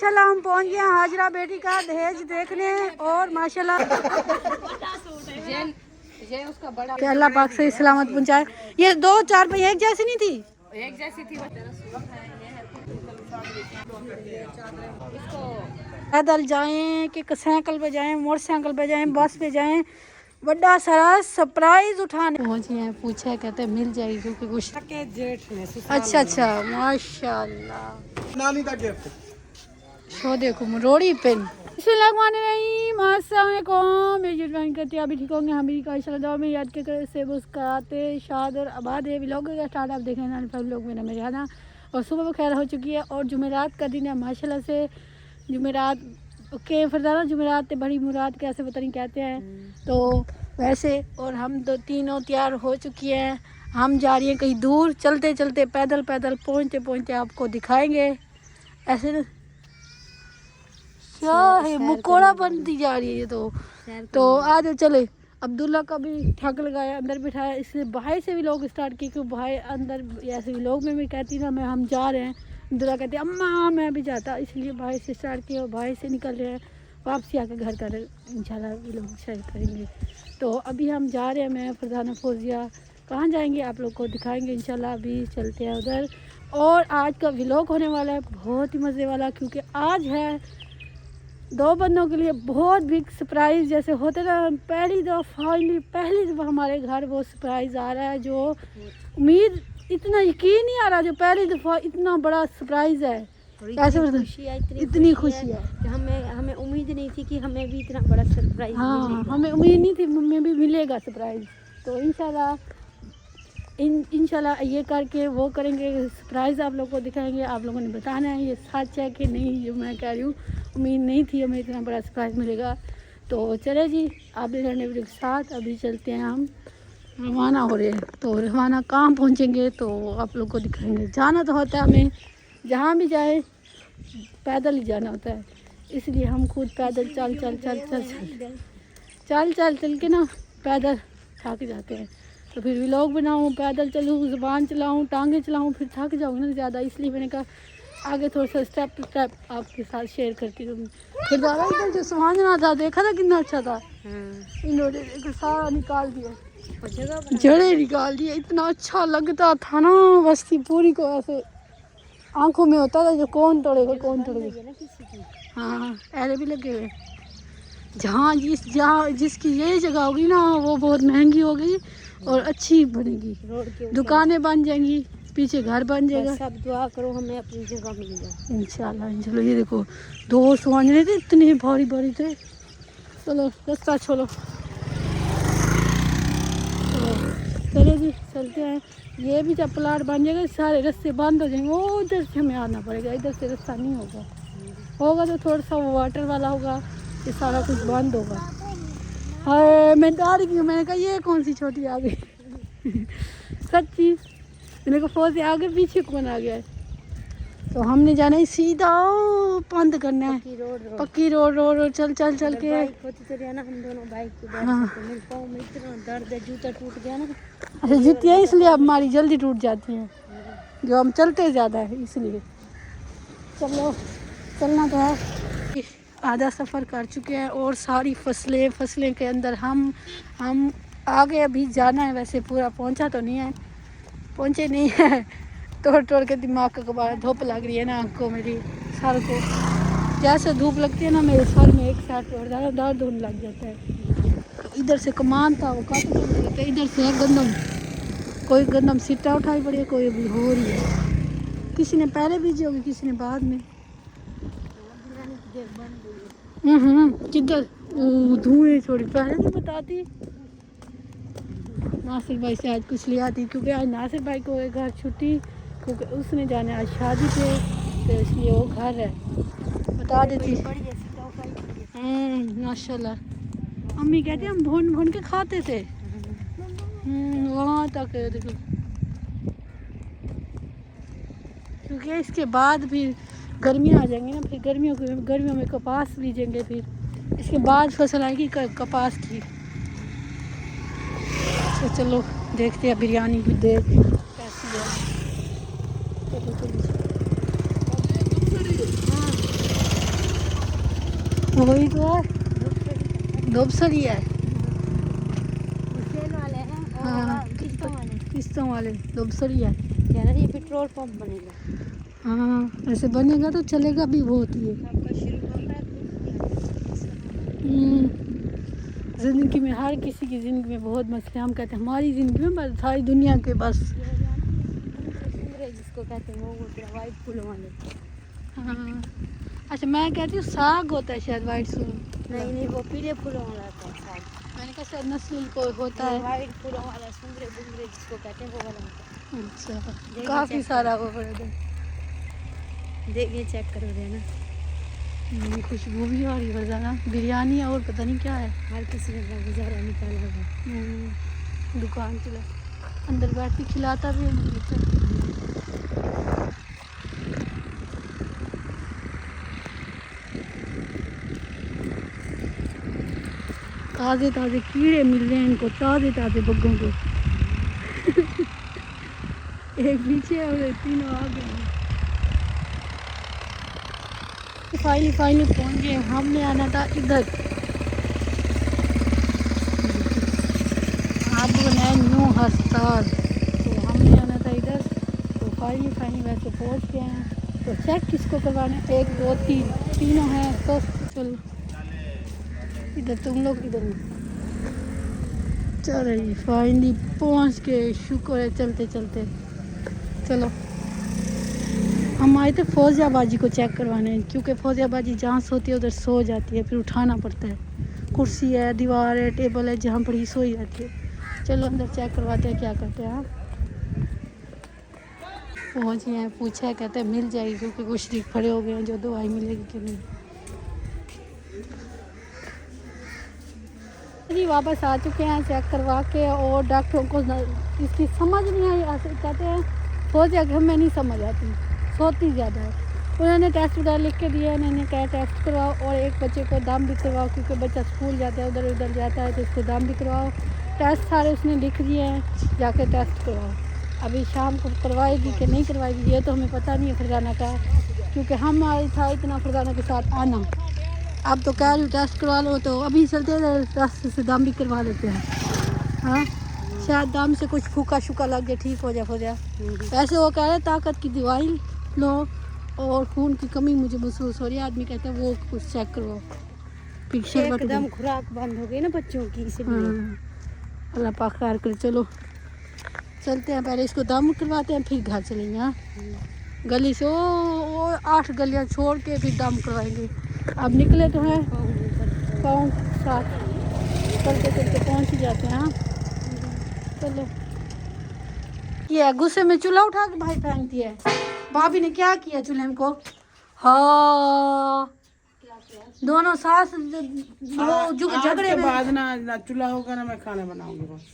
चलो हम पहुंच गए हाजरा बेटी का दहेज देखने और माशाल्लाह उसका बड़ा कि अल्लाह पाक से सलामत पहुंचाए। ये 2-4 पे एक जैसी नहीं थी, एक जैसी थी। पैदल जाएं कि साइकिल पे जाएं, मोटरसाइकिल पे जाएं, बस पे जाएं, बड़ा सारा सरप्राइज उठाने पहुंचे हैं। पूछा कहते मिल जाएगी क्योंकि कुछ अच्छा माशाल्लाह नानी का गिफ्ट शो देखो रोड़ी पेन करते अभी ठीक होंगे। हम भी का में याद के करे से कराते शाद और आबाद है व्लॉग का स्टार्टअप देखें ना लोग मेरा मेरे आना और सुबह वो खैर हो चुकी है और जुमेरात का दिन है माशाल्लाह से। जुमेरात के फरदाना जुमेरात बड़ी मुराद कैसे पता नहीं कहते हैं तो वैसे। और हम तो तीनों तैयार हो चुकी हैं। हम जा रही हैं कहीं दूर, चलते चलते पैदल पैदल पहुँचते पहुँचते आपको दिखाएंगे। ऐसे क्या है मुकोड़ा बनती जा रही है ये तो आज चले। अब्दुल्ला का भी ठग लगाया, अंदर बिठाया, इसलिए भाई से भी लोग स्टार्ट किए क्योंकि भाई अंदर ऐसे भी लोग में भी कहती ना मैं हम जा रहे हैं। अब्दुल्ला कहते अम्मा मैं भी जाता, इसलिए भाई से स्टार्ट किया और भाई से निकल रहे हैं वापसी आके घर का इंशाल्लाह भी लोग शेयर करेंगे। तो अभी हम जा रहे हैं, मैं फरजाना फौजिया कहाँ जाएंगे आप लोग को दिखाएंगे इंशाल्लाह। अभी चलते हैं उधर और आज का व्लॉग होने वाला है बहुत ही मज़े वाला क्योंकि आज है 2 बंदों के लिए बहुत बिग सरप्राइज़ जैसे होते ना। पहली दफ़ा हमारे घर वो सरप्राइज़ आ रहा है जो उम्मीद इतना यकीन नहीं आ रहा जो पहली दफ़ा इतना बड़ा सरप्राइज़ है। कैसे खुशी है, इतनी खुशी है कि हमें उम्मीद नहीं थी कि हमें भी इतना बड़ा सरप्राइज हाँ हमें उम्मीद नहीं थी हमें भी मिलेगा सरप्राइज़। तो इंशाल्लाह ये करके वो करेंगे सरप्राइज़ आप लोगों को दिखाएंगे। आप लोगों ने बताना है ये सच है कि नहीं जो मैं कह रही हूँ। उम्मीद नहीं थी हमें इतना बड़ा सरप्राइज़ मिलेगा। तो चले जी आप वीडियो के साथ अभी चलते हैं। हम रवाना हो रहे हैं तो रवाना कहाँ पहुँचेंगे तो आप लोग को दिखाएंगे। जाना तो होता है हमें जहाँ भी जाए पैदल ही जाना होता है, इसलिए हम खुद पैदल चल के ना पैदल थक जाते हैं। तो फिर व्लॉग बनाऊँ, पैदल चलूँ, ज़ुबान चलाऊँ, टांगे चलाऊँ, फिर थक जाऊँगी ना ज़्यादा, इसलिए मैंने कहा आगे थोड़ा सा स्टेप टू स्टेप आपके साथ शेयर करती रहूँगी। फिर ज़्यादा इधर जो सुहाना था देखा था कितना अच्छा था। इन्होंने सारा निकाल दिया, जड़े निकाल दिए, इतना अच्छा लगता था ना बस्ती पूरी को ऐसे आंखों में होता था जो कौन तोड़ेगा कौन तोड़ेगा। हाँ ऐसे भी लगे हुए जहाँ जिसकी ये जगह होगी ना वो बहुत महंगी होगी और अच्छी बनेगी, दुकानें बन जाएंगी, पीछे घर बन जाएगा। सब दुआ करो हमें अपनी जगह मिल जाए इंशाल्लाह इंशाल्लाह। ये देखो 2 सुहाने थे इतने भारी भारी थे। चलो रास्ता छोड़ो चलो जी चलते हैं। ये भी जब प्लाट बन जाएगा सारे रास्ते बंद हो जाएंगे, वो उधर से हमें आना पड़ेगा, इधर से रास्ता नहीं होगा तो थोड़ा सा वाटर वाला होगा, ये सारा कुछ बंद होगा। हाय मैं डर रही हूँ, मैंने कहा ये कौन सी छोटी आ गई सच्ची मैंने कहा फौज से आगे पीछे कौन आ गया है। तो हमने जाना है सीधा बंद करना है पक्की रोड चल के हम दोनों बाइक पे हाँ। में इतना दर्द है, जूता टूट गया ना। अच्छा जुतियाँ इसलिए अब हमारी जल्दी टूट जाती हैं जो हम चलते ज़्यादा है इसलिए। चलो चलना तो है। आधा सफ़र कर चुके हैं और सारी फसलें के अंदर हम आगे अभी जाना है। वैसे पूरा पहुंचे नहीं है तोड़ के दिमाग का कबाड़। धूप लग रही है ना आंखों मेरी सर को, जैसे धूप लगती है ना मेरे सर में एक साइड पे ज़्यादा दर्द होने लग जाता है। तो इधर से कमान था वो काट देते, इधर से है गंदम, कोई गंदम सिट्टा उठाई पड़ी है, कोई अभी हो रही है, किसी ने पहले बीजी होगी किसी ने बाद में। किधर धुएं थोड़ी पहले नहीं बताती। नासिर भाई से आज कुछ लिया थी क्योंकि आज नासिर भाई को घर छुट्टी क्योंकि उसने जाने आज शादी पे तो इसलिए वो घर है बता देती। माशाल्लाह अम्मी कहती हम भून के खाते थे वहाँ तक देखो। क्योंकि इसके बाद फिर गर्मियाँ आ जाएंगी ना, फिर गर्मियों में कपास बीजेंगे, फिर इसके बाद फसल आएगी कपास की। तो चलो देखते हैं बिरयानी भी देख कैसी है। चलो हाँ वही तो है, दोपसरी है। सेल वाले हैं और हाँ किस्तों वाले दोपसरी है। कह रहे ये पेट्रोल पंप बनेगा। हाँ ऐसे बनेगा तो चलेगा भी बहुत ये। आपका शुरू होगा ज़िंदगी में हर किसी की ज़िंदगी में बहुत मसले, हम कहते हैं हमारी ज़िंदगी में बस सारी दुनिया के बस। जिसको कहते हैं वो होते हैं वाइट फूलों वाले। हाँ अच्छा मैं कहती हूँ साग होता है शायद वाइट सूर। नहीं वो पीले फूलों वाला होता है साग। मैंने कहा शायद नस्ल को होता है। वाइट फूलों वाला सुंदरे बुंदरे जिसको कहते हैं वो वाला होता अच्छा काफ़ी सारा वो पड़े थे। है। देखिए चेक करो देना। खुशबू भी आ रही है ना, बिरयानी और पता नहीं क्या है। हर किसी ने अपना गुजारा निकाला होगा। दुकान चला अंदर बैठ के खिलाता भी है मुझे तो। ताज़े ताज़े कीड़े मिल रहे हैं इनको, ताज़े ताज़े बग्गों को। एक पीछे है और तीनों आगे हैं। फाइनली पहुंच गए। हमने आना था इधर, आप बनाए न्यू अस्पताल, तो हमने आना था इधर। तो फाइनली वैसे पहुंच गए हैं। तो चेक किसको करवाना है, 1 2 3 तीनों हैं। तो चलो इधर तुम लोग इधर चलो जी फाइनली पहुंच गए, शुक्र है चलते चलते। चलो हम आए थे फौजियाबाजी को चेक करवाने, क्योंकि फौजियाबाजी जहाँ सोती है उधर सो जाती है, फिर उठाना पड़ता है। कुर्सी है, दीवार है, टेबल है, जहाँ पर ही सोई जाती है। चलो अंदर चेक करवाते हैं क्या करते हैं। पहुँच गए हैं, पूछा है, कहते हैं मिल जाएगी, क्योंकि कुछ शरीक खड़े हो गए हैं जो दवाई मिलेगी कि नहीं। जी वापस आ चुके हैं चेक करवा के, और डॉक्टरों को इसकी समझ नहीं आई। कहते हैं फौजिया घर में नहीं समझ आती, सोती ज़्यादा है। उन्होंने टेस्ट वगैरह लिख के दिया, उन्होंने कहा टेस्ट करवाओ और एक बच्चे को दम भी करवाओ, क्योंकि बच्चा स्कूल जाता है उधर उधर जाता है, तो उसको दम भी करवाओ। टेस्ट सारे उसने लिख दिए हैं, जाके टेस्ट करवाओ। अभी शाम को करवाएगी कि नहीं करवाएगी ये तो हमें पता नहीं है फरजाना का, क्योंकि हम आए था इतना फरजाना के साथ आना। अब तो कह रही टेस्ट करवा लो, तो अभी चलते टेस्ट से दम भी करवा लेते हैं। हाँ शायद दम से कुछ फूका शुका लग गया, ठीक हो जाए। वैसे वो कह रहे ताकत की दवाई लो और खून की कमी मुझे महसूस हो रही है। आदमी कहता है वो कुछ चेक करो, फिर शरबत एकदम खुराक बंद हो गई ना बच्चों की, इसलिए। अल्लाह पाक खैर करे। चलो चलते हैं, पहले इसको दम करवाते हैं फिर घर चलेंगे। हाँ गली से वो 8 गलियाँ छोड़ के फिर दम करवाएंगे। अब निकले तो हैं पाँव साथ चलते चलते पहुँच ही जाते हैं। हाँ चलो ये गुस्से में चूल्हा उठा के भाई फेंक दिया है। भाभी ने क्या किया चूल्हे को? हाँ दोनों सास झगड़े में बाद ना चूल्हा होगा ना मैं खाना बनाऊंगी बस।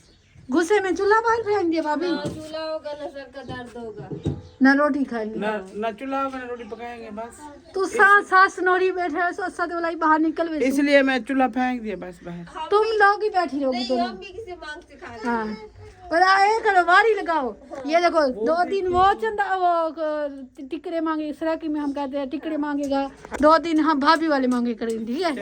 गुस्से में चूल्हा बाहर फेंक दिया भाभी। चूल्हा होगा ना सर का दर्द होगा, ना रोटी खाएंगे ना चूल्हा होगा ना रोटी पकाएंगे बस। तू सास नौरी बैठे है, सो सद वाला बाहर निकल गई। इसलिए मैं चूल्हा फेंक दिया बस बाहर। तुम लोग ही बैठी रहोगी तुम। हाँ और आए करो वारी लगाओ। ये देखो 2 दिन वो चंदा वो टिकड़े मांगे, सराकी में हम कहते हैं टिकड़े मांगेगा, 2 दिन हम भाभी वाले मांगे करेंगे, ठीक है।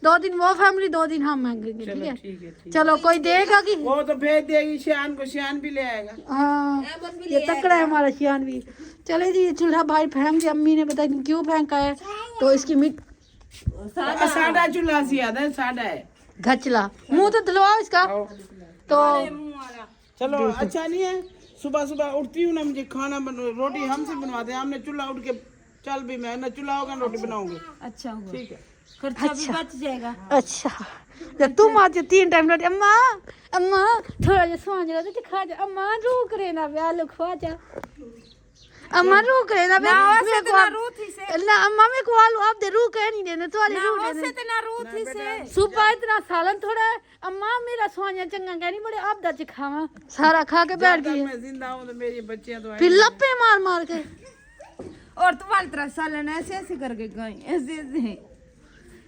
2 दिन वो फैमिली 2 दिन हम मांगेंगे, ठीक है। चलो कोई देगा कि वो तो भेज देगी शियान को, शियान भी ले आएगा। हाँ ये तकड़ा है हमारा शियान भी। चले जी चूल्हा भाई फेंक दिया, अम्मी ने बताया क्यों फेंका है, तो इसकी मिट सादा चूल्हा से याद है, सादा है घचला मुंह तो धुलवाओ इसका। तो चलो अच्छा नहीं है, सुबह सुबह उठती हूँ ना, मुझे खाना रोटी हमसे बनवाते हैं, हमने चूल्हा उठ के चल भी मैं ना चूल्हा होगा रोटी बनाऊंगी। अच्छा होगा, ठीक है खर्चा भी बच जाएगा। अच्छा जब तुम आती हो 3 टाइम रोटी, अम्मा अम्मा थोड़ा जा सो जा तो खा जा, अम्मा रुक रहे ना ब्याह लोग खा जा, अम्मा रुक रहे ना ना अम्मा में को आलू आप दे रुक है नहीं देने तो वाले रुक देने इतना रूथ ही से सुबह इतना सालन थोड़ा है, अम्मा मेरा सोनिया चंगा कह नहीं बड़े आप दच खावा, सारा खा के बैठ गई। मैं जिंदा हूँ तो मेरी बच्चियां तो फिर लप्पे मार मार के और तुम्हारी तरह सालन ऐसे ऐसे करके गई, ऐसे ऐसे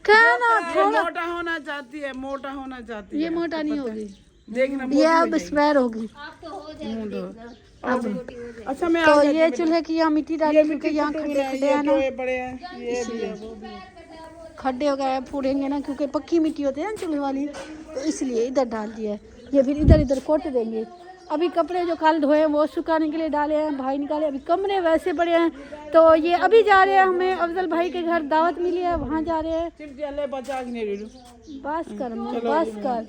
कहना थोड़ा मोटा होना चाहती है, मोटा होना चाहती है। ये मोटा नहीं होगी, देखना ये अब स्क्वायर होगी। अच्छा मैं तो ये चूल्हे की यहाँ मिट्टी डाली, क्योंकि यहाँ खड्डे खड्डे है ना। ये बड़े हैं, ये भी है, वो भी है। खड्डे वगैरह पूरेंगे ना, क्योंकि पक्की मिट्टी होती है ना चूल्हे वाली, तो इसलिए इधर डाल दिया है। ये फिर इधर इधर कोट देंगे। अभी कपड़े जो कल धोए हैं वो सुखाने के लिए डाले हैं, भाई निकाले। अभी कमरे वैसे पड़े हैं, तो ये अभी जा रहे हैं, हमें अफजल भाई के घर दावत मिली है, वहाँ जा रहे हैं। बस कर बस कर,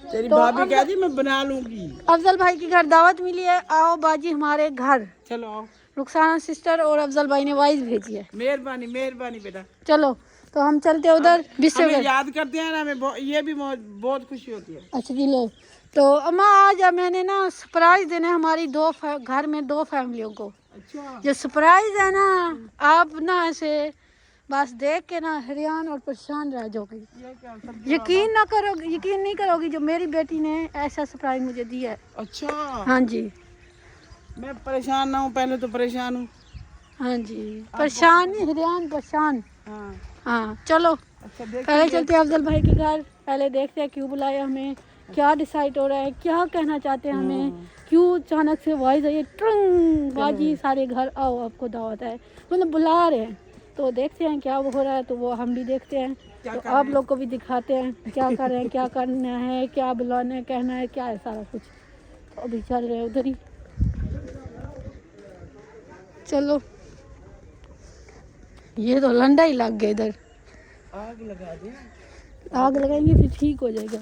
तेरी तो भाभी कहती मैं बना लूंगी। अफजल भाई के घर दावत मिली है, आओ बाजी हमारे घर। चलो आओ। रुखसाना सिस्टर और अफजल भाई ने वाइस भेजी है। मेहरबानी मेहरबानी बेटा। चलो तो हम चलते हैं उधर बिस्तर हमें में। याद करते हैं ना, हमें ये भी बहुत खुशी होती है। अच्छा जी लो। तो अम्मा आज मैंने ना सरप्राइज देना है हमारी घर में 2 फैमिलियों को। अच्छा जो सरप्राइज है ना, आप ना ऐसे बस देख के ना हैरान और परेशान रह जाओगी। ये क्या यकीन नहीं करोगी जो मेरी बेटी ने ऐसा सरप्राइज मुझे दिया है। अच्छा हाँ जी, मैं परेशान ना हूँ, पहले तो परेशान हूँ। हाँ जी, परेशान नहीं, हैरान परेशान। हाँ हाँ चलो अच्छा देख पहले चलते हैं अफजल भाई के घर, पहले देखते हैं क्यों बुलाया हमें, क्या डिसाइड हो रहा है, क्या कहना चाहते हैं हमें, क्यों अचानक से वॉइस आई ट्रंग बाजी सारे घर आओ आपको दावत है, मतलब बुला रहे हैं। तो देखते हैं क्या वो हो रहा है, तो वो हम भी देखते हैं, तो आप लोग को भी दिखाते हैं क्या कर रहे हैं, क्या करना है, क्या बुलाना है, कहना है, क्या है सारा कुछ। तो अभी चल रहे हैं उधर ही। चलो ये तो लंडा ही लग गया इधर। आग लगा दे। आग लगाएंगे फिर ठीक हो जाएगा,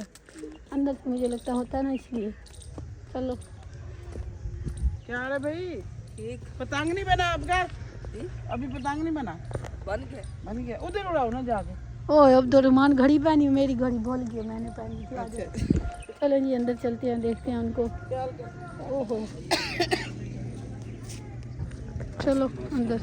अंदर से मुझे लगता होता है ना, इसलिए। चलो क्या है भाई? ठीक। पतंग नहीं बना आपका? अभी पतंग नहीं बना? बन गया। उधर उड़ाओ ना जाके। ओए अब्दुर्रहमान घड़ी पहनी, मेरी घड़ी भूल गई, मैंने पहनी थी आगे। चलो जी अंदर चलते हैं, देखते हैं उनको। ओहो चलो अंदर।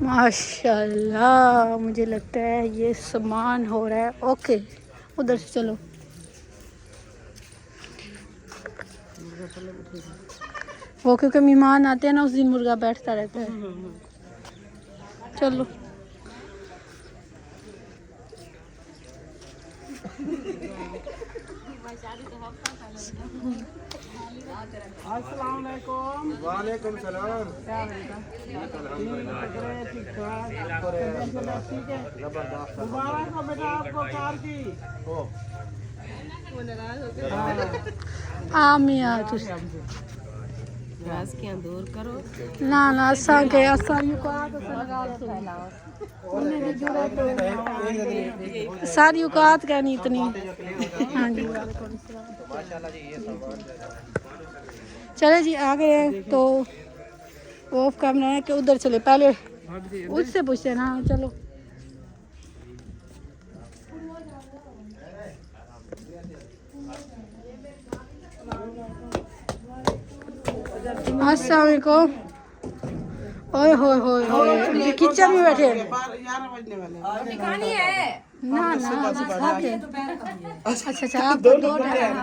माशाल्लाह, मुझे लगता है ये सामान हो रहा है। ओके उधर से चलो। वो क्योंकि मेहमान आते हैं ना, उस दिन मुर्गा बैठता रहता है। चलो अस्सलाम वालेकुम। वालेकुम सलाम। क्या बेटा? ठीक है। मुबारक हो बेटा आपको कार की। आमिया दूर करो। ना ना असा के असा यू का तो सारी औकात का नहीं इतनी। हाँ जी चले जी आ गए हैं, तो ऑफ कैमरा है कि उधर चले, पहले उससे पूछते हैं ना। चलो अस्सलाम वालेकुम। ओए होए होए होए किचन में बैठे हैं। 11 बजने वाले। दिखानी है ना ना खाते हैं। अच्छा अच्छा आप दोनों टाइम।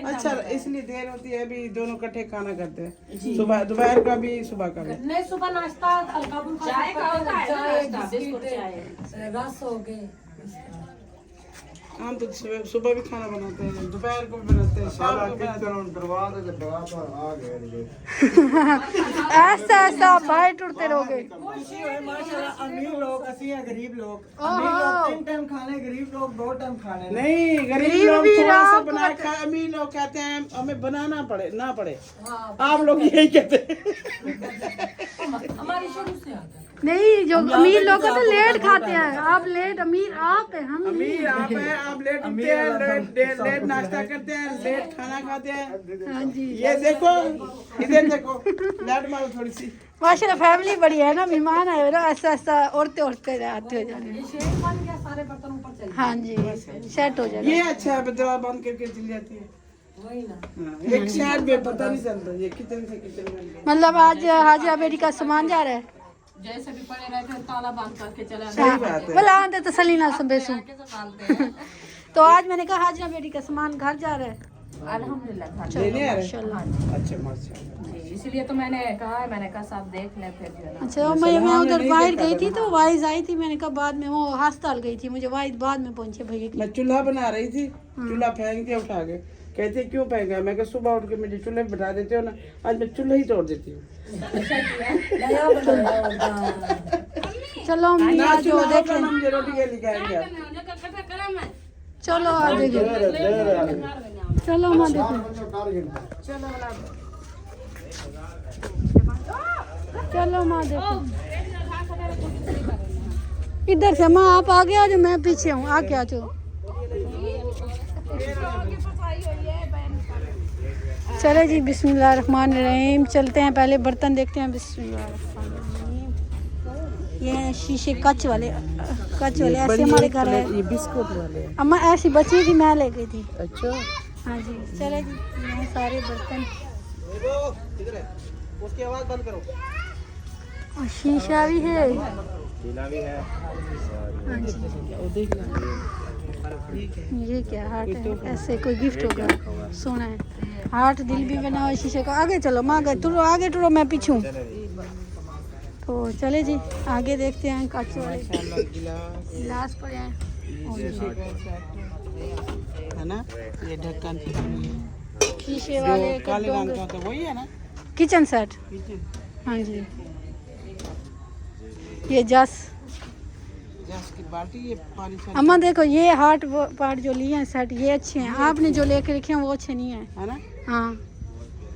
अच्छा इसलिए देर होती है, अभी दोनों इकट्ठे खाना करते हैं, सुबह दोपहर का भी सुबह का भी। नहीं सुबह नाश्ता चाय का होता है ना, बिस्कुट चाय। रस हो गए। हम तो सुबह भी खाना बनाते हैं, दोपहर को भी बनाते हैं, शाम को भी बनाते हैं। ऐसा ऐसा भाई टूटते रहोगे। अमीर लोग असली हैं, गरीब लोग। ओहो। अमीर लोग 3 टाइम खाने, गरीब लोग 2 टाइम खाने। नहीं गरीब लोग थोड़ा सा बना खाए, अमीर लोग कहते हैं हमें बनाना पड़े ना पड़े। आप लोग यही कहते हैं। हमारी शुरू से आता है। नहीं जो अमीर लोग तो लेट खाते हैं, आप लेट, अमीर आप है, हम अमीर आप हैं, आप लेट उठते हैं, लेट नाश्ता करते हैं, लेट खाना खाते हैं। हाँ जी ये देखो, इधर देखो, लाइट मारो थोड़ी सी। माशाल्लाह फैमिली बड़ी है ना, मेहमान आए हो ना, ऐसा ऐसा उड़ते उड़ते आते हो जाने। शेर बन गया, सारे बर्तन ऊपर चले हाँ जी सेट हो जाएगा। ये अच्छा है, दवा बंद करके चली जाती है। वही ना। हाँ, एक साइड में पता नहीं चलता, ये किचन से किचन में। मतलब आज हाजिरा बेटी का सामान जा रहा है। जैसे भी पड़े रहते हैं ताला बंद करके चले सही बात है। बोला आते तसली ना संबेसू। डालते हैं। तो आज मैंने कहा हाजिरा बेटी का सामान घर जा रहा है। अल्हम्दुलिल्लाह। लेने आ रहे? माशाल्लाह। अच्छा माशाल्लाह। जी, इसलिए तो मैंने कहा है, मैंने कहा सब देख लें फिर जो है ना। अच्छा मैं उधर बाहर गई थी, तो वाइज आई थी, मैंने कहा बाद में वो अस्पताल गई थी, मुझे वाइज बाद में पहुंचे भैया की। मैं चूल्हा बना रही थी, चूल्हा फेंक दिया उठा के, कहते क्यों फेंक गया? मैं कहा सुबह उठ के मुझे चूल्हे पे बैठा देते हो ना, आज मैं चूल्हा ही तोड़ देती हूँ। चलो हम ना आज जो चूल्हा देख होगा ना, लें। मुझे रोटी के लिए खाएंगे आप। चलो आ देखें, चलो हम आ देखें, चलो हम आ देखें। इधर से माँ आप आगे आ जाओ, मैं पीछे हूँ, आके आ जाओ। चले जी, बिस्मिल्लाहिर्रहमानिर्रहीम। चलते हैं, पहले बर्तन देखते हैं। बिस्मिल्लाहिर्रहमानिर्रहीम। ये हैं शीशे कांच वाले ऐसे हमारे घर है। ये बिस्कुट वाले हैं। अम्मा ऐसी बची थी, मैं ले गई थी। अच्छा, हाँ जी, चले जी, ये हैं सारे बर्तन। उसकी आवाज बंद करो। और शीशा भी है। हाँ जी, ये क्या हार्ट है? ऐसे कोई गिफ्ट होगा, सोना है। हार्ट दिल भी बना हुआ शीशे का। आगे चलो माँ, आगे टुरो, मैं पीछू। तो चले जी, आगे देखते हैं। कांच वाले गिलास पड़े हैं है ना, ये ढक्कन शीशे वाले जो काले रंग का होता है वही है ना। Kitchen set. हाँ जी, ये जस की बाल्टी, ये पानी से अम्मा देखो, ये हार्ट पार्ट जो लिए हैं सेट, ये अच्छे हैं। आपने जो लेके रखे हैं वो अच्छे नहीं हैं। है ना। हाँ,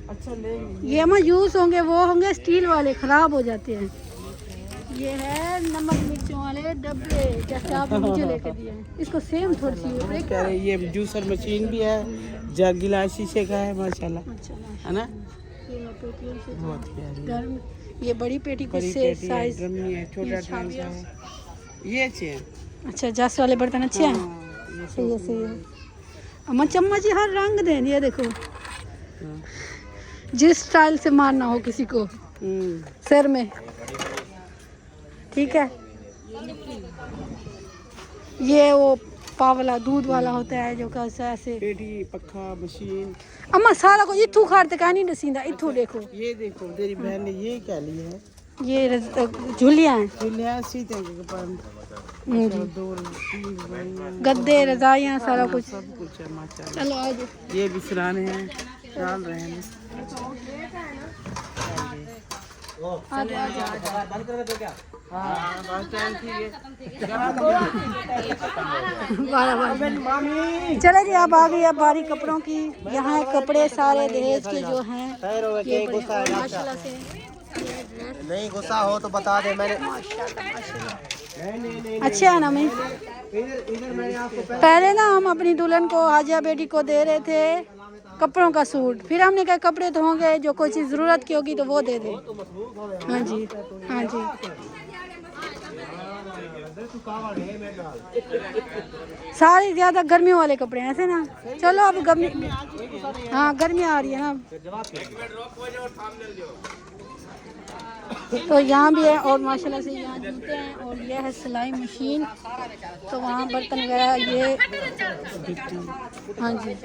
अच्छा ले ये अम्मा यूज होंगे, वो होंगे स्टील वाले, खराब हो जाते हैं। ये है नमक मिर्चों वाले डब्बे, जैसे आपने मुझे लेके दिए हैं। इसको सेम थोड़ी सी ब्रेक। कह रहे ये जूसर मशीन भी है, जग गिलास शीशे का है, माशाल्लाह, अच्छा, है ना। ये पेटियों से बहुत प्यारी गर्म। ये बड़ी पेटी को बड़ी से पेटी है, साइज। ड्रमी है, छोटा ये ड्रम का है। ये अच्छे हैं। अच्छा, जस वाले बर्तन अच्छे हैं। हाँ, ये सही है, सही है। अम्मा चम्मच ही हर रंग दें, ये देखो, जिस स्टाइल से मारना हो किसी को सिर में, ठीक है। ये वो पावला दूध वाला होता है जो कैसा ऐसे। पेटी, पक्का, मशीन। अम्मा सारा कुछ इथू खाते का नहीं दसींदा। इथू देखो, ये देखो तेरी बहन ने ये क्या लिया है? ये झुलियाँ हैं। चूल्हे सीते हैं के पास जी। दो चीज गद्दे, रजाइयाँ, सारा कुछ। सब कुछ है माशाल्लाह। चलो आज ये भी सिराने हैं, डाल रहे हैं। हाँ, बस टाइम ठीक है। चले जी, अब आ गई अब बारी कपड़ों की। यहाँ है कपड़े सारे दहेज के जो हैं। ये माशाल्लाह से नहीं गुस्सा हो तो बता दे। मैंने अच्छे हैं ना। मैं पहले ना हम अपनी दुल्हन को, आजिया बेटी को दे रहे थे कपड़ों का सूट। फिर हमने कहा कपड़े तो होंगे, जो कोई चीज़ ज़रूरत की होगी तो वो दे दे। हाँ जी, हाँ जी। सारे ज़्यादा गर्मियों वाले कपड़े हैं ऐसे ना। चलो अब गर्मी, हाँ गर्मी आ रही है ना। तो यहाँ भी है, और माशाल्लाह से यहाँ जूते हैं, और ये है सिलाई मशीन। तो वहाँ बर्तन वगैरह ये। हाँ जी,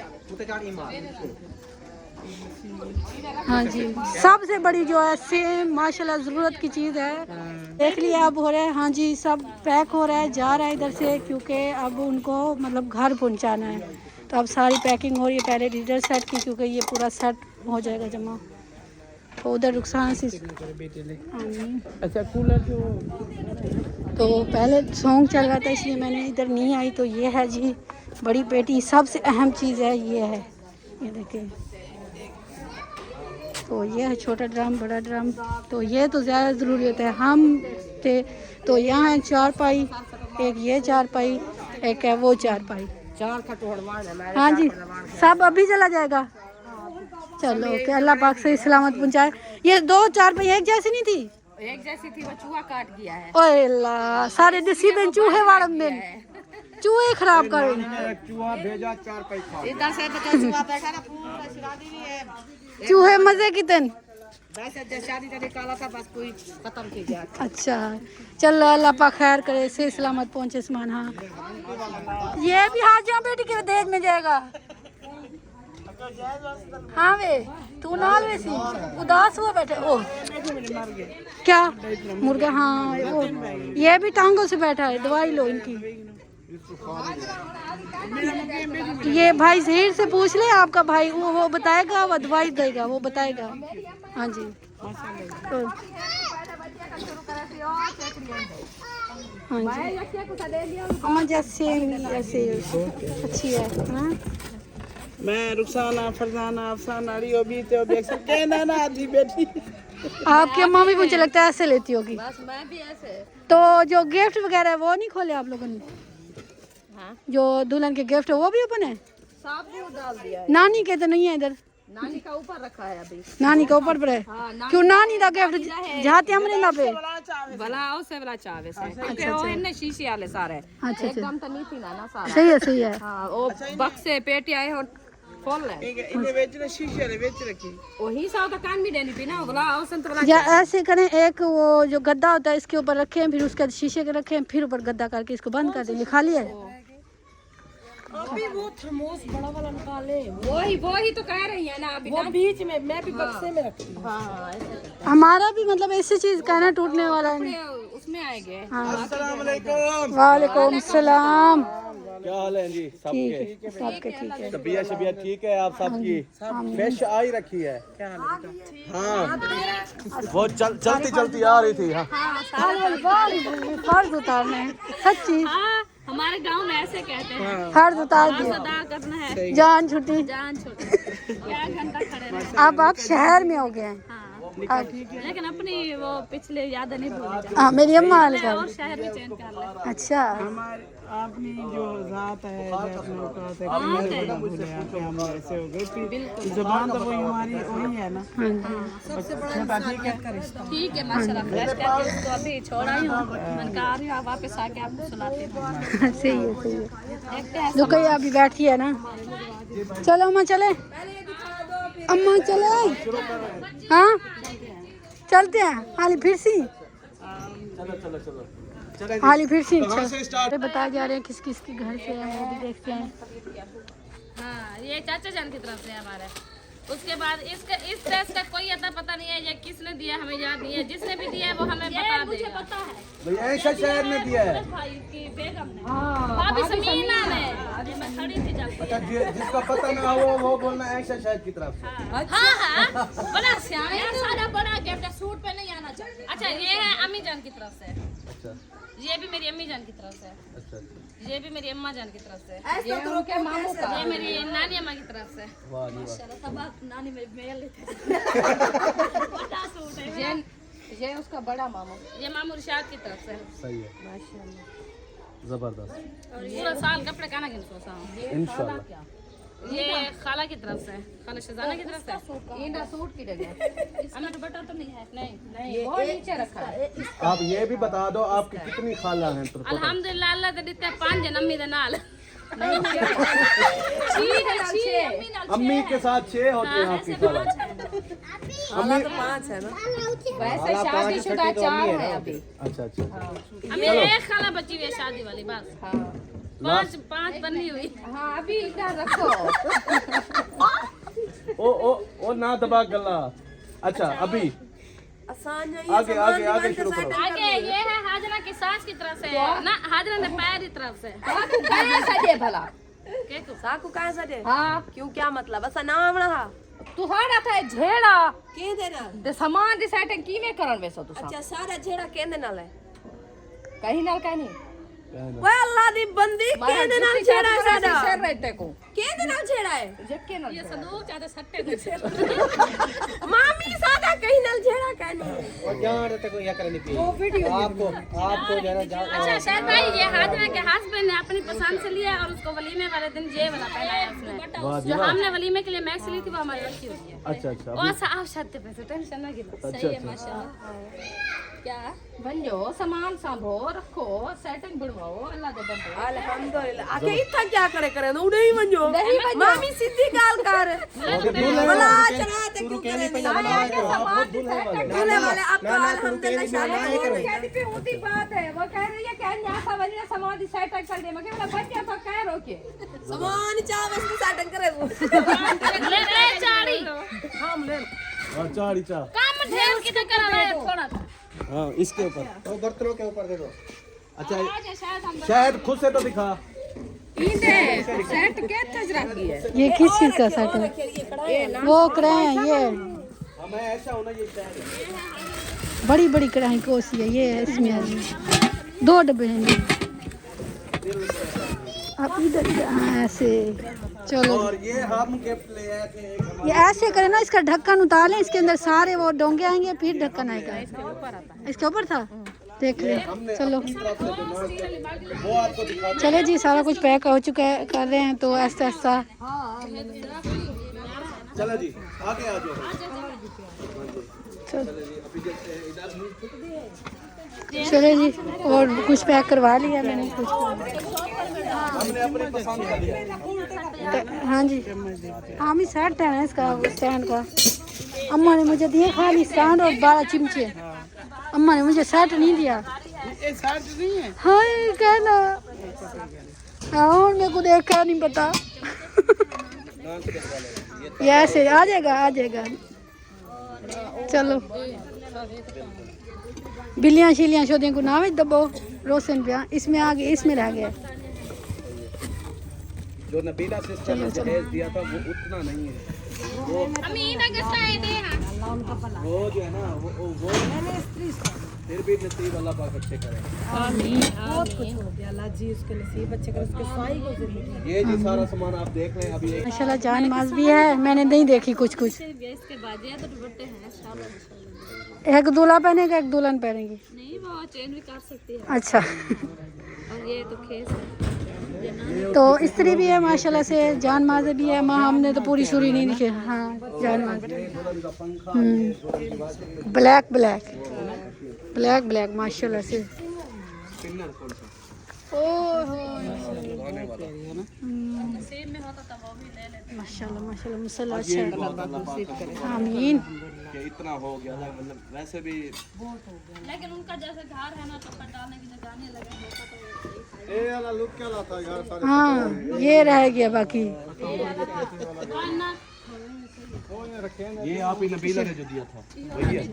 हाँ जी, सबसे बड़ी जो है सेम माशाल्लाह ज़रूरत की चीज़ है। देख लिया, अब हो रहा है। हाँ जी, सब पैक हो रहा है, जा रहा है इधर से, क्योंकि अब उनको मतलब घर पहुंचाना है। तो अब सारी पैकिंग हो रही है, पहले डिनर सेट की, क्योंकि ये पूरा सेट हो जाएगा जमा। तो उधर रुखसाना से अच्छा कूलर जो तो पहले सॉन्ग चल रहा था, इसलिए मैंने इधर नहीं आई। तो ये है जी बड़ी पेटी, सबसे अहम चीज़ है ये है, ये देखिए। तो ये है छोटा ड्रम, बड़ा ड्रम। तो ये तो ज़्यादा ज़रूरी होता है। हम थे तो यहाँ है चारपाई, एक ये चारपाई, एक है वो चारपाई। हाँ जी, सब अभी चला जाएगा। चलो कि अल्लाह पाक से सलामत पहुँचाए। ये दो चारपाई एक जैसी नहीं थी? एक जैसी थी, वो चूहा काट गया है। ओए अल्लाह, सारे नसीब चूहे वाले में चूहे खराब कर। चूहा भेजा 4 पैसा। इधर से तो चूहा बैठा ना, पूरा शादी नहीं है। चूहे मजे की तन। वैसे शादी का निकाला था, बस कोई खत्म की गया। अच्छा चलो, अल्लाह पाक खैर करे, से सलामत पहुँचे सामान। हाँ, ये भी हाजिया बेटी के दहेज में जाएगा। हाँ वे तू नाल वैसी उदास हुआ बैठे। ओ क्या मुर्गा? हाँ वो ये भी टांगों से बैठा है। दवाई लो इनकी। ये भाई जहीर से पूछ ले, आपका भाई वो बताएगा, वो एडवाइस देगा, वो बताएगा। हाँ जी तो हाँ जी अम्मा जैसे अच्छी है हाँ? मैं रुखसाना फरजाना अफसाना रियो बीते अक्सर कहना ना आधी बेटी। आपकी अम्मा भी मुझे लगता है ऐसे लेती होगी। बस मैं भी ऐसे। तो जो गिफ्ट वगैरह है वो नहीं खोले आप लोगों ने? हाँ? जो दुल्हन के गिफ्ट है वो भी ओपन है? सब वो डाल दिया है। नानी के तो नहीं है इधर? नानी का ऊपर रखा है अभी। नानी का ऊपर पर है? क्यों नानी का गिफ्ट जाते हमने ना पे भला से वाला चावे से क्योंकि वो है ना शीशे वाले सारे। अच्छा एकदम तो नहीं थी ना सारा। सही है हाँ वो बक्से पेटी आए हो खोल ले इन्हें बेचने शीशे वाले बेच रखी। वही सा तो कान भी देनी पी ना बोला औसंत वाला। या ऐसे करें, एक वो जो गद्दा होता है इसके ऊपर रखें, फिर उसके शीशे के रखें, फिर ऊपर गद्दा करके इसको बंद कर देंगे। खाली है अभी वो थर्मोस बड़ा वाला निकाले। वही तो कह रही है ना अभी वो बीच में मैं भी बक्से में रखी। हाँ हमारा भी मतलब ऐसी चीज का ना टूटने वाला है। उसमें आएंगे। अस्सलाम वालेकुम। वालेकुम सलाम। क्या हाल है जी सबके? सबके ठीक है। तबीयत शबीयत ठीक है आप सबकी? फिश आई रखी है? हाँ वो चलती चलती आ रही थी। हाँ फर्ज उतारना है सच्ची। हमारे गांव में ऐसे कहते हैं फर्ज उतार दिया, अदा करना है। जान छुट्टी। जान छोड़ क्या घंटा खड़े रहे। अब आप शहर में हो गए हैं। लेकिन अपनी वो पिछले याद नहीं भूल हाँ मेरी अम्मा हाल कर। और शहर भी चेंज कर ले। अच्छा हमारी अपनी जो जात है जो अपने औकात है कभी भूले आके हम ऐसे हो गए कि जुबान तो वही हमारी वही है ना। सबसे बड़ा ठीक है। ठीक है माशाल्लाह फ्रेश करके उसको अभी छोड़ा ही हूं। मन का आ रही हूं वापस आके आपको सुनाती हूं। सही है देखते हैं रुको ये अभी बैठी है ना। चलो अम्मा चले, अम्मा चले। हाँ चलते हैं हाली फिर सी। हाली फिर सी बताए जा रहे हैं किस किस के घर से है, वो भी देखते हैं। हाँ ये चाचा जान की तरफ से है हमारे। उसके बाद इसका इस ड्रेस का कोई अता पता नहीं है, ये किसने दिया हमें याद नहीं है। जिसने भी दिया है वो हमें बता दे। मुझे पता है भैया ऐसा शहर ने दिया है। भाई की बेगम ने। भाभी समीना ने। मैं खड़ी थी जब। अच्छा जिसका पता ना हो वो बोलना ऐसा शहर की तरफ से। हाँ बड़ा सियाने सारा बड़ा गिफ्ट सूट पे नहीं आना चाहिए। अच्छा ये है अम्मी जान की तरफ से। अच्छा ये भी मेरी अम्मी जान की तरफ से। अच्छा ये भी मेरी अम्मा जान की तरफ से। ये उनके मामू का। ये मेरी नानी अम्मा की तरफ से। वाह जी वाह। सब नानी मेरी मेल बड़ा सूट है। ये उसका बड़ा मामू। ये मामू रिशाद की तरफ से। सही है माशाल्लाह जबरदस्त। पूरा साल कपड़े का ना गिन सोचा इंशाल्लाह। ये खाला की तरफ से, खाला शहजाना की तरफ से। इनका सूट की जगह हमें तो बटा तो नहीं है। नहीं वो नीचे रखा है। आप ये भी बता दो आपकी कितनी खाला हैं? अल्हम्दुलिल्लाह अल्लाह दे दिते 5 जन अम्मी दे नाल। अम्मी के साथ 6 होते हैं आपकी खाला। अम्मी तो 5 है ना? वैसे शादीशुदा 4 है अभी। अच्छा अच्छा अभी एक खाला बची हुई है शादी वाली बस। 5 बनी हुई। हाँ अभी इधर रखो। ओ ना दबा गला। अच्छा अभी आगे आगे आगे शुरू करो। आगे ये है हाजरा की सास की तरफ से ना, हाजरा ने पैर की तरफ से। सजे भला के को साकू काहे सजे? हां क्यों क्या मतलब? असा नाम रहा तू हाड़ा था झेड़ा के देना? दे सामान दी सेटिंग कीवे करन वेसो तू अच्छा सारा झेड़ा केंदे नाल है? कहीं नाल कहीं नहीं। वे अल्लाह दी बंदी केंदे नाल झेड़ा है साडा? शेर रहते को केंदे नाल झेड़ा है? जक्के नाल ये संदूक चाहते सट्टे दे से। मामी सादा कहीं नाल झेड़ा कहनी है। और यहाँ रहते को या करनी चाहिए आपको जरा जाओ। अच्छा शायद भाई ये हाजरा के हस्बैंड ने अपनी पसंद से लिया और उसको वलीमे वाले दिन ये वाला पहनाया उसने। जो हमने वलीमे के लिए मैक्स ली थी वो हमारी रखी हुई है। अच्छा अच्छा वो साफ छत पे से टेंशन ना गिरो। सही है माशाल्लाह। क्या बंजो सामान सांभो रखो सेटिंग बढ़वाओ अल्लाह दे बंदो। अल्हम्दुलिल्लाह आके इतना क्या करे उड़े ही मंजो मामी सीधी गाल कर भला चला ते क्यों करे दूल्हे वाले आपका अल्हम्दुलिल्लाह शादी कहती पे होती बात है। वो कह रही है कि यहाँ का वजह सामान दी सेटिंग कर दे। मैं बोला बच्चा तो कह रोके सामान चावल से सेटिंग करे ले रे चाड़ी हम ले और चाड़ी चा काम ढेर की तो करा रहा है थोड़ा। हाँ इसके ऊपर तो बर्तनों के ऊपर दे दो। अच्छा शायद खुद से तो दिखा। सेट के तज रखी है ये किस चीज का सेट है? वो कढ़ाई है ये, मैं ऐसा हूँ ना, ये शायद है। बड़ी बड़ी कढ़ाई कोसी है ये, इसमें है 2 डब्बे हैं ये। अब इधर हाँ, ऐसे चलो। और ये हम गिफ्ट ले आए थे एक हमारे। ये ऐसे करें ना, इसका ढक्कन उतार लें, इसके अंदर सारे वो डोंगे आएंगे, फिर ढक्कन आएगा। इसके ऊपर था, देख ले। चलो वो आपको दिखा। चले जी, सारा कुछ पैक हो चुका है, कर रहे हैं तो ऐसा ऐसा। चलो जी आगे आ जाओ। चले जी, और कुछ पैक करवा लिया मैंने, कुछ हमने अपनी पसंद का लिया। हाँ जी, हम ही सेट है ना इसका, स्टैंड का। अम्मा ने मुझे दिए खाली स्टैंड और 12 चिमचे। अम्मा ने मुझे सेट नहीं दिया। ये साथ नहीं है। हाँ ये कहना, हाँ मेरे को देखा नहीं पता। ये ऐसे आ जाएगा, आ जाएगा। चलो बिल्लियाँ शिलियाँ शोदियाँ को ना दबो रोशन पे। इसमें आ गए, इसमें रह गया। जो नबीला सिस्टर ने दहेज दिया था वो उतना नहीं है। वो जो है ना वो फिर भी नसीब अल्लाह पाक अच्छे करे। बहुत कुछ हो गया अल्लाह जी उसके नसीब अच्छे करे, उसके साई को जिंदगी। ये जी सारा सामान आप देख लें अभी। माशाल्लाह जान माज भी है, मैंने नहीं देखी कुछ कुछ। एक दूल्हा पहनेगा, एक दुल्हन पहनेगी। नहीं वो चेन भी काट सकती है। अच्छा और ये तो खेस है। तो स्त्री भी है माशाल्लाह से, जान माज भी है। माँ हमने तो पूरी शूरी नहीं दिखे। हाँ जान माज। ब्लैक ब्लैक ब्लैक ब्लैक माशाल्लाह से। माशाल्लाह माशाल्लाह मुसल्ला अच्छा है। आमीन। कि इतना हो गया था, मतलब वैसे भी लेकिन उनका जैसे घर है ना, तो डालने की जगह नहीं लगे। ए वाला लुक क्या लाता यार सारे। हाँ ये रह गया बाकी। ये आप ही नबीला ने जो दिया था वही है,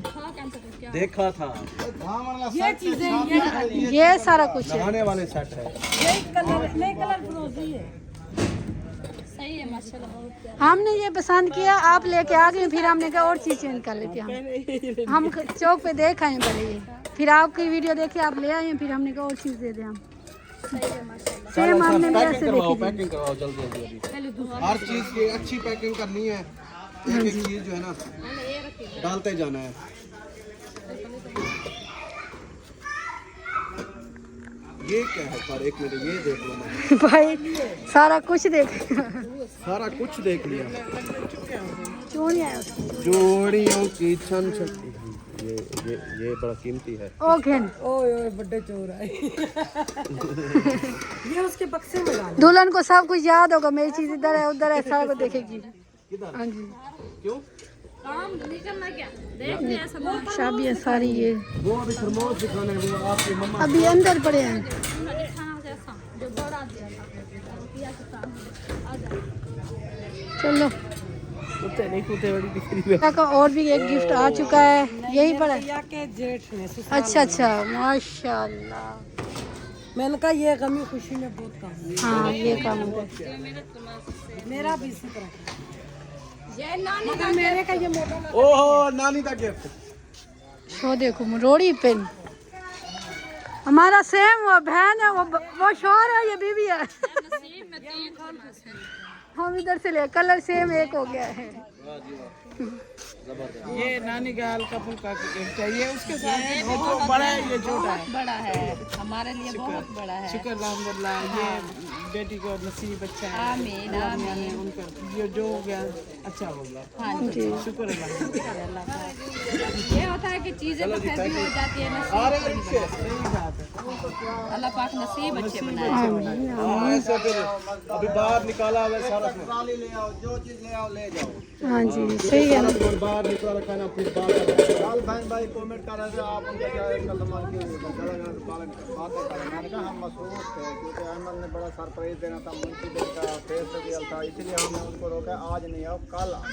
देखा था। ये चीजें ये सारा कुछ है। नहाने वाले सेट है। ये कलर नए कलर फिरोजी है। सही है माशाल्लाह, बहुत प्यारा। हमने ये पसंद किया, आप लेके आ गए, फिर हमने कहा और चीज चेंज कर लेते हैं। हम चौक पे देख आए पहले ये, फिर आपकी वीडियो देखे आप ले आए, फिर हमने कहा और चीज दे दें हम। सेम हमने भी ऐसे देखी थी। पैकिंग करवाओ जल्दी जल्दी अभी। हर चीज की अच्छी पैकिंग करनी है। एक एक चीज जो है ना डालते जाना है। ये क्या है पर एक मिनट ये देख लो ना। भाई सारा कुछ देख। सारा कुछ देख लिया। चूड़ियाँ जोड़ियों की छन छटी। ये बड़ा कीमती है। ओके ओए ओए बड़े चोर आए। ये उसके बक्से में डाल। दुल्हन को सब कुछ याद होगा, मेरी चीज इधर है उधर है, सारा कुछ देखेगी। हाँ जी क्यों? काम नहीं करना क्या, देख लिया सब। शादियाँ सारी ये वो अभी खरमोश दिखाना है, वो आपकी मम्मा। अभी अंदर पड़े हैं। जो बड़ा दिया था। चलो कुत्ते नहीं, कुत्ते बड़ी दिख का और भी एक गिफ्ट आ चुका है, यही पड़ा है। या के जेठ ने अच्छा अच्छा माशाल्लाह। मैंने कहा ये गमी खुशी में बहुत काम है। हाँ ये काम होता है। मेरा भी इसी तरह का। ये नानी का मेरे का ये मोटा ओहो नानी का गिफ्ट। शो देखो रोड़ी पेन हमारा सेम, वो बहन है, वो शोहर है, ये बीवी है। हम इधर से ले, कलर सेम एक हो गया है। ये नानी का हल्का फुल्का गिफ्ट है। ये उसके साथ वो तो बड़ा है, ये छोटा है। बड़ा है हमारे लिए, बहुत बड़ा है। शुक्र अल्हम्दुलिल्लाह। ये बेटी को नसीब अच्छा है। आमीन आमीन। उनका जो हो गया अच्छा हो गया। हाँ जी शुक्र अल्लाह। ये होता है कि चीजें तो फिर भी हो जाती है नसीब। सही बात है। अल्लाह पाक नसीब अच्छे बनाए। हाँ ऐसे फिर अभी बाहर निकाला हुआ सारा ट्राली ले आओ, जो चीज ले आओ ले जाओ। हाँ जी सही है ना। बाहर निकला रखा ना फिर बाहर बहन भाई कमेंट कर रहे थे आप उनका क्या कदम मैंने कहा हम मसरूफ थे क्योंकि अहमद ने बड़ा सरप्राइज देना था, मुंशी का फेस रियल था, इसलिए हमने उनको रोका आज नहीं आओ कल आना।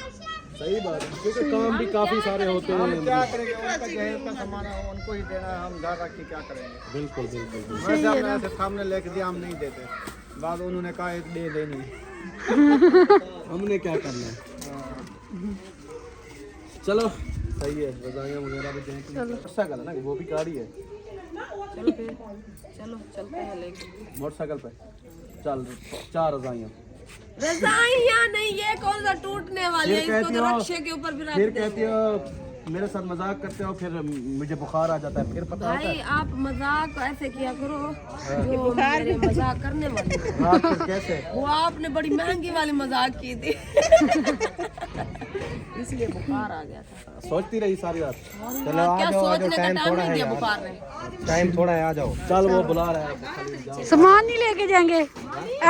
सही बात है, क्योंकि काम भी काफी सारे होते हैं। क्या करेंगे, उनका जहेज का सामान है, उनको ही देना है, हम घर रख के क्या करेंगे। बिल्कुल बिल्कुल बिल्कुल। वैसे हमने ऐसे सामने लेके दिया, हम नहीं देते, बाद उन्होंने कहा एक दे देनी। हमने क्या करना है। चलो सही है, रजाइयाँ वगैरह भी दें। मोटरसाइकिल है ना, वो भी गाड़ी है। चलो चलते हैं लेके। मोटरसाइकिल पे चल 4 रजाइयाँ। रजाइयाँ नहीं, ये कौन सा टूटने वाली है, फिर इसको कहती तो हो- रक्षे के ऊपर भी रख फिर दे। कहती हो मेरे साथ मजाक करते हो, फिर मुझे बुखार आ जाता है, फिर पता होता भाई है। आप मजाक ऐसे किया करो जो मेरे मजाक करने वाले हैं। हाँ, फिर कैसे? वो आपने बड़ी महंगी वाली मजाक की थी इसलिए बुखार आ गया था। सोचती रही सारी रात। चलो आ क्या जाओ, आ सोचने जाओ, का टाइम टाइम थोड़ा नहीं है दिया यार, बुखार ने। टाइम थोड़ा है, आ जाओ। चल वो बुला रहा है। सामान नहीं लेके जाएंगे,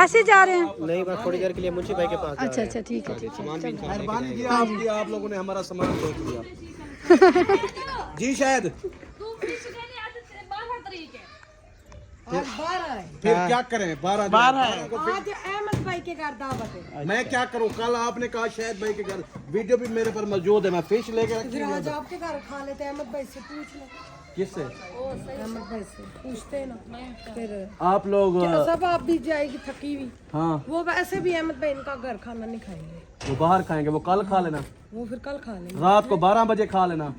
ऐसे जा रहे हैं। नहीं, बस थोड़ी देर के लिए मुंशी भाई के पास जा अच्छा अच्छा ठीक है। मेहरबानी किया आपकी, आप लोगों ने हमारा सामान देख लिया। जी शायद तू फिश लेने आते थे 12 तारीख है। फिर क्या करें, 12 आज अहमद भाई के घर दावत है। मैं क्या करूं, कल आपने कहा शायद भाई के घर, वीडियो भी मेरे पर मौजूद है, मैं फिश लेके रखी हुई है। आपके घर खा लेते अहमद भाई से पूछ लो। किससे? अहमद भाई से पूछते ना, फिर आप लोग सब आप भी जाएगी थकी हुई। हाँ, वो वैसे भी अहमद भाई इनका घर खाना नहीं खाएंगे, वो बाहर खाएंगे, वो कल खा लेना, वो फिर कल खा लेंगे। रात को 12 बजे खा लेना।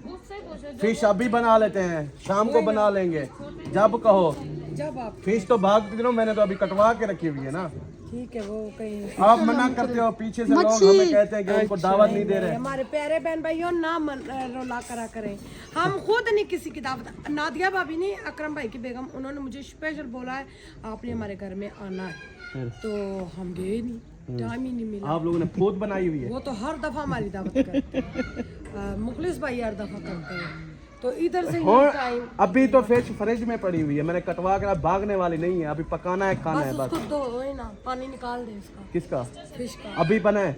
फिश अभी बना लेते हैं, शाम को बना लेंगे, जब कहो। जब आप फिश तो भागती दिनों मैंने तो अभी कटवा के रखी हुई है ना। ठीक है, वो कहीं आप मना करते हो, पीछे से लोग हमें कहते हैं कि उनको दावत नहीं दे रहे। हमारे प्यारे बहन भाइयों ना रोला करा करें, हम खुद नहीं किसी की दावत। नादिया भाभी ने अकरम भाई की बेगम, उन्होंने मुझे स्पेशल बोला है आपने हमारे घर में आना है, तो हम गए नहीं, टाइम ही नहीं मिला। आप लोगों ने खुद बनाई हुई है। वो तो हर दफा हमारी दावत करते हैं, मुखलिस भाई हर दफा करते हैं, तो इधर से और टाइम अभी तो फिश फ्रिज में पड़ी हुई है, मैंने कटवा कर, भागने वाली नहीं है, अभी पकाना है, खाना है बस बस। उसको धो ना, पानी निकाल दे इसका, किसका? फिश का। अभी बना है,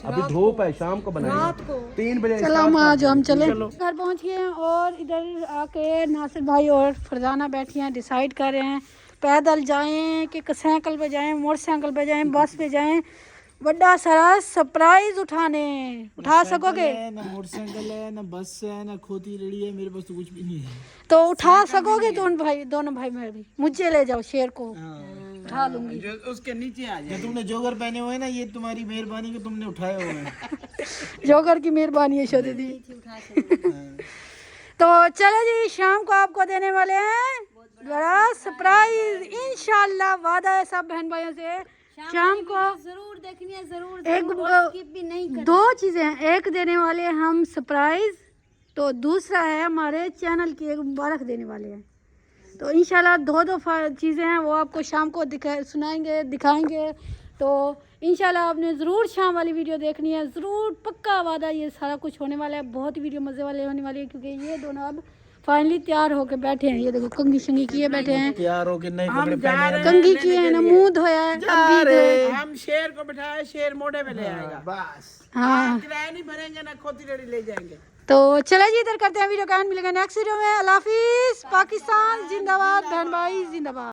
अभी धूप है, शाम को बनाएंगे रात को 3 बजे। चलो हम आज हम चले घर पहुंच गए हैं और इधर आके नासिर भाई और फरजाना बैठी हैं, डिसाइड कर रहे हैं पैदल जाएं कि साइकिल पे जाएं, मोटरसाइकिल पे जाएं, बस पे जाएं। बड़ा सारा सरप्राइज उठा सकोगे? ना मोटरसाइकिल है, ना बस है, ना खोती रेडी है, मेरे पास तो कुछ भी नहीं है। तो उठा सकोगे दोनों भाई में भी? मुझे ले जाओ, शेर को उठा लूंगी। जो उसके नीचे आ जाए। तुमने जोगर पहने हुए हैं ना, ये तुम्हारी मेहरबानी कि तुमने उठाए हुए हैं। जोकर की मेहरबानी है शोदे दी। तो चलो जी, शाम को आपको देने वाले हैं बड़ा सरप्राइज, इंशाल्लाह वादा है सब बहन भाइयों से। शाम को जरूर देखनी है, जरूर एक नहीं 2 चीजें हैं, एक देने वाले हैं हम सरप्राइज, तो दूसरा है हमारे चैनल की एक मुबारक देने वाले हैं। तो इंशाल्लाह 2 चीज़ें हैं, वो आपको शाम को दिखाएंगे। तो इंशाल्लाह आपने ज़रूर शाम वाली वीडियो देखनी है, ज़रूर पक्का वादा, ये सारा कुछ होने वाला है, बहुत ही वीडियो मज़े वाले होने वाली है, क्योंकि ये दोनों अब फाइनली तैयार होके बैठे हैं। ये देखो कंगी शंगी किए बैठे हैं, तैयार हो के नए कपड़े पहने। कंगी किए हैं ना, मुंह धोया है, अब भी धोया। हम शेर को बिठाए, शेर मोढ़े में ले आएगा बस। हाँ, किराया नहीं भरेंगे, ना खोती रेडी ले जाएंगे। तो चले जी, इधर करते हैं वीडियो का एंड, मिलेगा नेक्स्ट वीडियो में। अल्लाह हाफिज़, पाकिस्तान जिंदाबाद, बहन भाई जिंदाबाद।